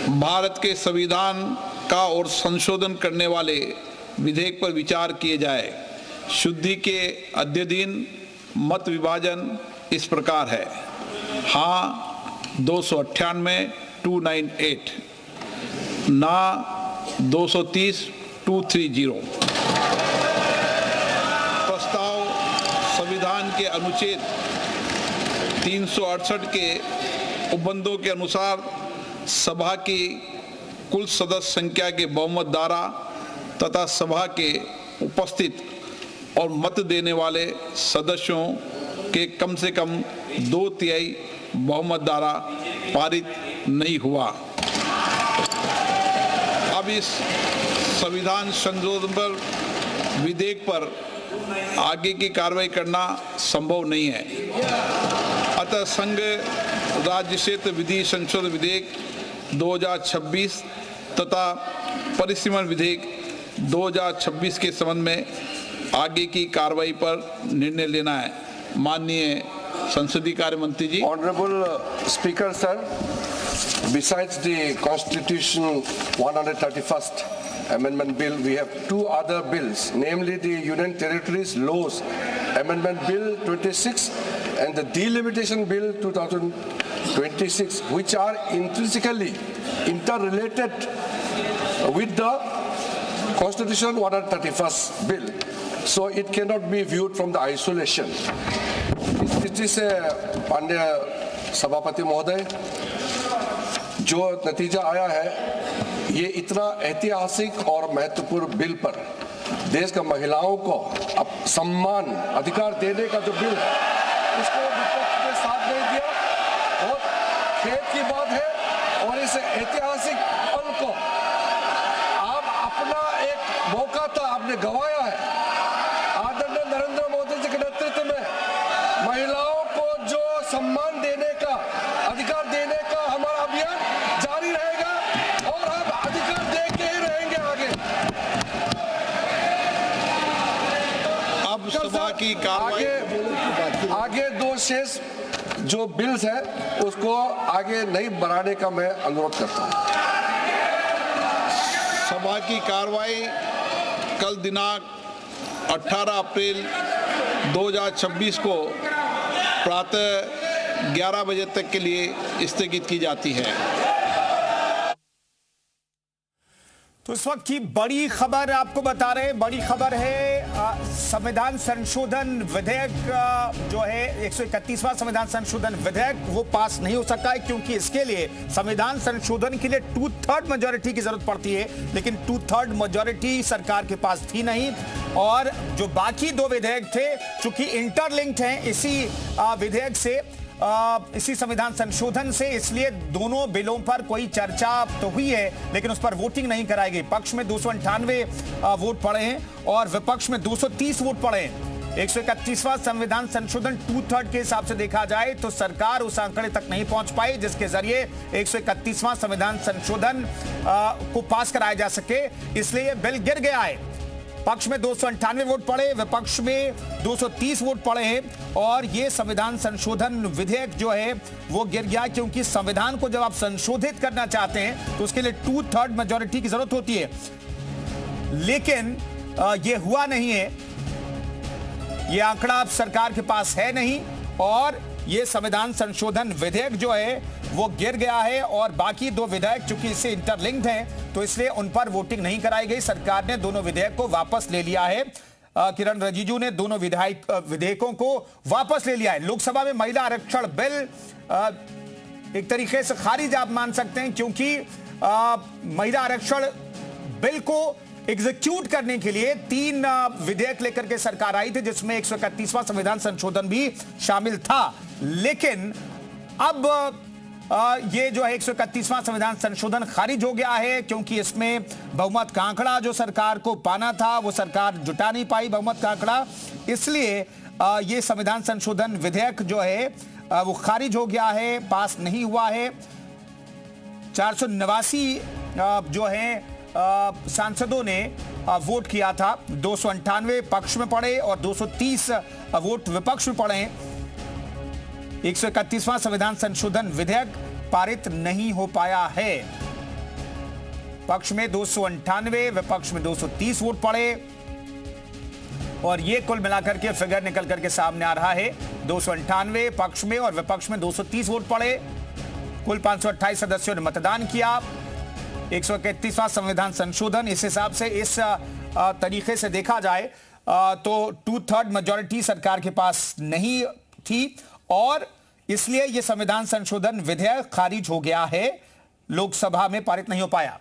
भारत के संविधान का और संशोधन करने वाले विधेयक पर विचार किए जाए। शुद्धि के अध्ययन मत विभाजन इस प्रकार है। हाँ 298 298, ना 230 230। प्रस्ताव संविधान के अनुच्छेद 368 के उपबंधों के अनुसार सभा की कुल सदस्य संख्या के बहुमत द्वारा तथा सभा के उपस्थित और मत देने वाले सदस्यों के कम से कम 2/3 बहुमत द्वारा पारित नहीं हुआ। अब इस संविधान संशोधन पर विधेयक पर आगे की कार्रवाई करना संभव नहीं है। अतः संघ राज्य क्षेत्र विधि संशोधन विधेयक 2026 तथा परिसीमन विधेयक 2026 के संबंध में आगे की कार्रवाई पर निर्णय लेना है। माननीय संसदीय कार्य मंत्री जी। Honorable Speaker sir, besides the Constitution 131st Amendment Bill, we have two other bills, namely the Union Territories Laws Amendment Bill 26 and the Delimitation Bill 2026, which are intrinsically interrelated with the Constitution 131st Bill. So it cannot be viewed from the isolation. स्थिति से माननीय सभापति महोदय, जो नतीजा आया है, ये इतना ऐतिहासिक और महत्वपूर्ण बिल पर देश का महिलाओं को अब सम्मान अधिकार देने का जो बिल है, उसको विपक्ष ने साथ नहीं दिया। बहुत खेद की बात है और इस ऐतिहासिक पल को आप अपना एक मौका था, आपने गंवाया है। आदरणीय नरेंद्र मोदी जी के नेतृत्व में महिलाओं को जो सम्मान देने का, अधिकार देने का हमारा अभियान जारी रहेगा और हम अधिकार दे के ही रहेंगे आगे। अब सभा की कार्रवाई आगे दो शेष जो बिल्स है उसको आगे नहीं बढ़ाने का मैं अनुरोध करता हूं। सभा की कार्रवाई कल दिनांक 18 अप्रैल 2026 को प्रातः 11 बजे तक के लिए स्थगित की जाती है। तो इस वक्त की बड़ी खबर आपको बता रहे हैं। बड़ी खबर है संविधान संशोधन विधेयक जो है 131वां संविधान संशोधन विधेयक वो पास नहीं हो सका है, क्योंकि इसके लिए संविधान संशोधन के लिए 2/3 मेजॉरिटी की जरूरत पड़ती है, लेकिन 2/3 मेजॉरिटी सरकार के पास थी नहीं। और जो बाकी दो विधेयक थे, चूंकि इंटरलिंक्ड हैं इसी विधेयक से, इसी संविधान संशोधन से, इसलिए दोनों बिलों पर कोई चर्चा तो हुई है, लेकिन उस पर वोटिंग नहीं कराई गई। पक्ष में 298 वोट पड़े हैं और विपक्ष में 230 वोट पड़े हैं। 131वां संविधान संशोधन 2/3 के हिसाब से देखा जाए तो सरकार उस आंकड़े तक नहीं पहुंच पाई जिसके जरिए 131वां संविधान संशोधन को पास कराया जा सके, इसलिए बिल गिर गया है। पक्ष में 298 वोट पड़े, विपक्ष में 230 वोट पड़े हैं और ये संविधान संशोधन विधेयक जो है वो गिर गया, क्योंकि संविधान को जब आप संशोधित करना चाहते हैं तो उसके लिए 2/3 मेजॉरिटी की जरूरत होती है, लेकिन ये हुआ नहीं है। ये आंकड़ा अब सरकार के पास है नहीं और ये संविधान संशोधन विधेयक जो है वो गिर गया है। और बाकी दो विधेयक चूंकि इससे इंटरलिंक्ड हैं तो इसलिए उन पर वोटिंग नहीं कराई गई। सरकार ने दोनों विधेयक को वापस ले लिया है। किरण रिजिजू ने दोनों विधेयकों को वापस ले लिया है। लोकसभा में महिला आरक्षण बिल एक तरीके से खारिज आप मान सकते हैं, क्योंकि महिला आरक्षण बिल को एग्जीक्यूट करने के लिए 3 विधेयक लेकर के सरकार आई थी, जिसमें 131वां संविधान संशोधन भी शामिल था। लेकिन अब ये जो है 131वां संविधान संशोधन खारिज हो गया है, क्योंकि इसमें बहुमत का आंकड़ा जो सरकार को पाना था वो सरकार जुटा नहीं पाई बहुमत का आंकड़ा, इसलिए ये संविधान संशोधन विधेयक जो है वो खारिज हो गया है, पास नहीं हुआ है। 489 जो है सांसदों ने वोट किया था, 298 पक्ष में पड़े और 230 वोट विपक्ष में पड़े हैं। 131वां संविधान संशोधन विधेयक पारित नहीं हो पाया है। पक्ष में 298, विपक्ष में 230 वोट पड़े और ये कुल मिलाकर के फिगर निकल करके सामने आ रहा है। 298 पक्ष में और विपक्ष में 230 वोट पड़े। कुल 528 सदस्यों ने मतदान किया। 131वां संविधान संशोधन, इस हिसाब से इस तरीके से देखा जाए तो 2/3 मेजॉरिटी सरकार के पास नहीं थी और इसलिए यह संविधान संशोधन विधेयक खारिज हो गया है, लोकसभा में पारित नहीं हो पाया।